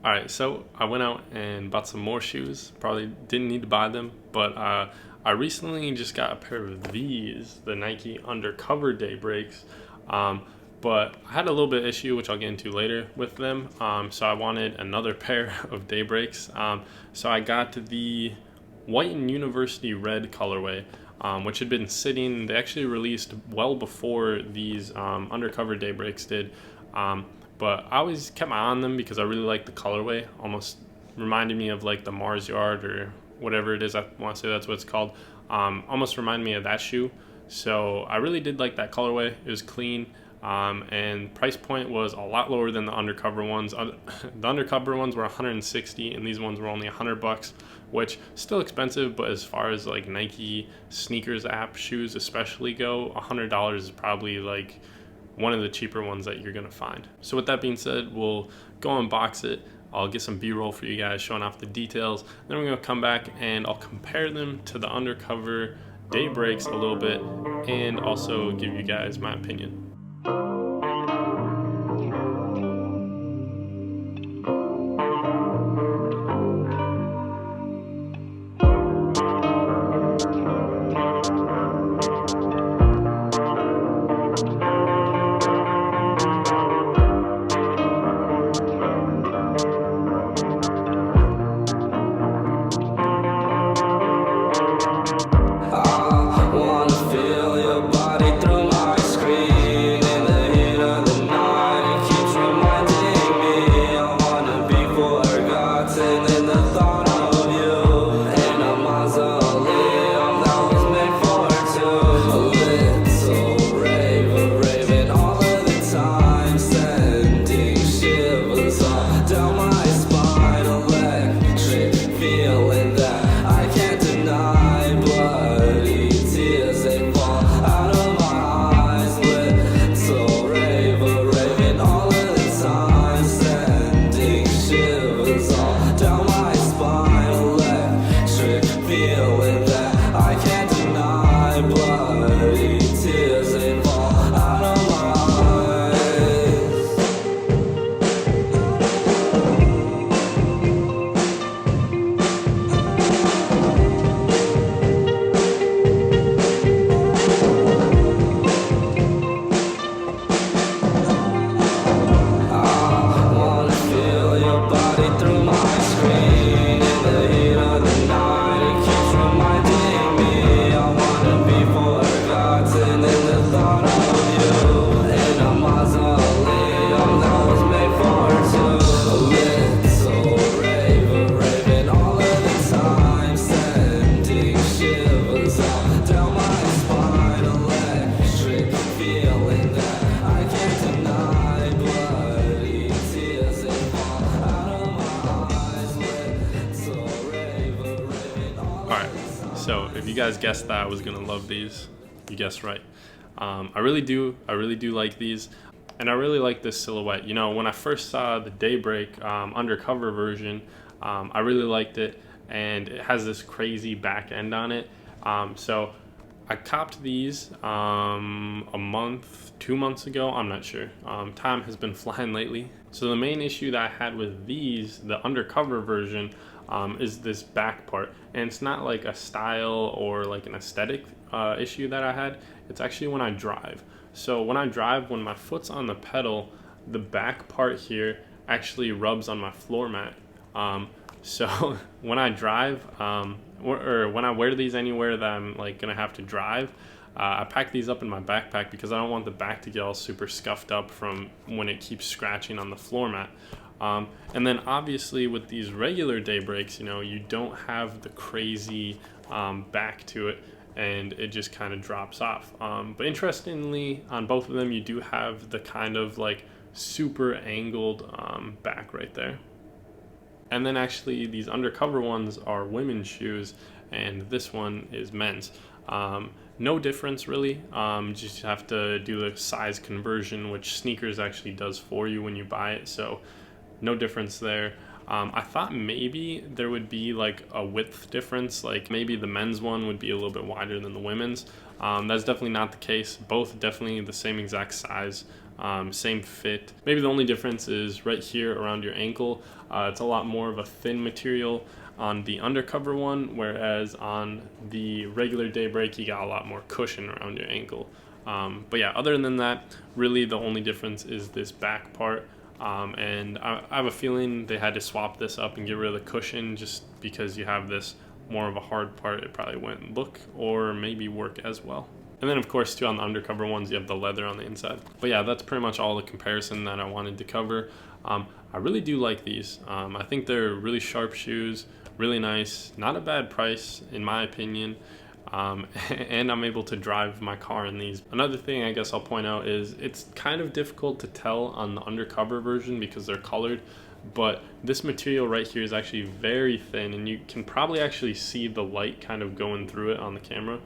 All right, so I went out and bought some more shoes. Probably didn't need to buy them, but I recently just got a pair of these, the Nike Undercover Daybreaks. Um, but I had a little bit of issue, which I'll get into later with them. So I wanted another pair of Daybreaks. So I got the white and university red colorway, which had been sitting. They actually released well before these Undercover Daybreaks did. But I always kept my eye on them because I really like the colorway. Almost reminded me of like the Mars Yard or whatever it is. I want to say that's what it's called. Almost reminded me of that shoe. So I really did like that colorway. It was clean. And price point was a lot lower than the undercover ones. The undercover ones were 160, and these ones were only $100, which still expensive. But as far as like Nike sneakers app shoes especially go, $100 is probably like one of the cheaper ones that you're gonna find. So with that being said, we'll go unbox it. I'll get some B-roll for you guys showing off the details. Then we're gonna come back and I'll compare them to the Undercover Daybreaks a little bit and also give you guys my opinion. So if you guys guessed that I was gonna love these, you guessed right. I really do like these, and I really like this silhouette. You know, when I first saw the Daybreak Undercover version, I really liked it, and it has this crazy back end on it. So I copped these a month, 2 months ago, I'm not sure. Time has been flying lately. So the main issue that I had with these, the Undercover version, is this back part. And it's not like a style or like an aesthetic issue that I had. It's actually when I drive. So when I drive, when my foot's on the pedal, the back part here actually rubs on my floor mat. So when I drive, or when I wear these anywhere that I'm like gonna have to drive, I pack these up in my backpack because I don't want the back to get all super scuffed up from when it keeps scratching on the floor mat. And then obviously with these regular Daybreaks, you know, you don't have the crazy back to it, and it just kind of drops off. But interestingly, on both of them, you do have the kind of like super angled back right there. And then actually these Undercover ones are women's shoes, and this one is men's. No difference really, just have to do the size conversion, which Sneakers actually does for you when you buy it, so no difference there. I thought maybe there would be like a width difference, like maybe the men's one would be a little bit wider than the women's. That's definitely not the case. Both definitely the same exact size. same fit. Maybe the only difference is right here around your ankle. It's a lot more of a thin material on the Undercover one, whereas on the regular Daybreak you got a lot more cushion around your ankle. But yeah, other than that, really the only difference is this back part. And I have a feeling they had to swap this up and get rid of the cushion, just because you have this more of a hard part. It probably wouldn't look or maybe work as well. And then of course too, on the Undercover ones you have the leather on the inside. But yeah, that's pretty much all the comparison that I wanted to cover. I really do like these. I think they're really sharp shoes, really nice, not a bad price in my opinion. And I'm able to drive my car in these. Another thing I guess I'll point out is it's kind of difficult to tell on the Undercover version because they're colored, but this material right here is actually very thin, and you can probably actually see the light kind of going through it on the camera.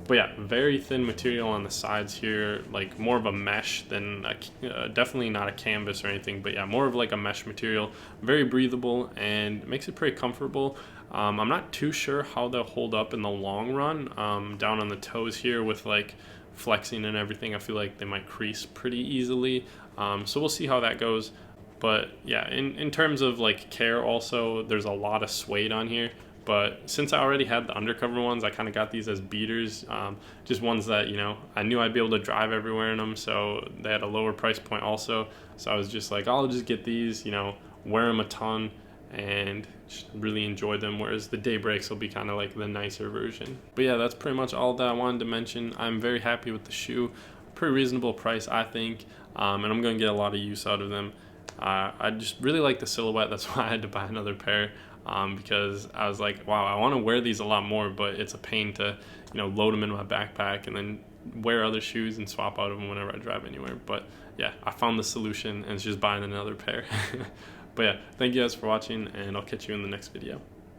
But yeah, very thin material on the sides here, like more of a mesh than definitely not a canvas or anything, but yeah, more of like a mesh material. Very breathable and makes it pretty comfortable. I'm not too sure how they'll hold up in the long run. Down on the toes here with like flexing and everything, I feel like they might crease pretty easily. So we'll see how that goes. But yeah, in terms of like care also, there's a lot of suede on here. But since I already had the Undercover ones, I kind of got these as beaters, just ones that, you know, I knew I'd be able to drive everywhere in them, so they had a lower price point also. So I was just like, I'll just get these, you know, wear them a ton and just really enjoy them, whereas the Daybreaks will be kind of like the nicer version. But yeah, that's pretty much all that I wanted to mention. I'm very happy with the shoe. Pretty reasonable price, I think, and I'm going to get a lot of use out of them. I just really like the silhouette. That's why I had to buy another pair. Because I was like, wow, I want to wear these a lot more, but it's a pain to, you know, load them in my backpack and then wear other shoes and swap out of them whenever I drive anywhere. But yeah, I found the solution, and it's just buying another pair. But yeah, thank you guys for watching, and I'll catch you in the next video.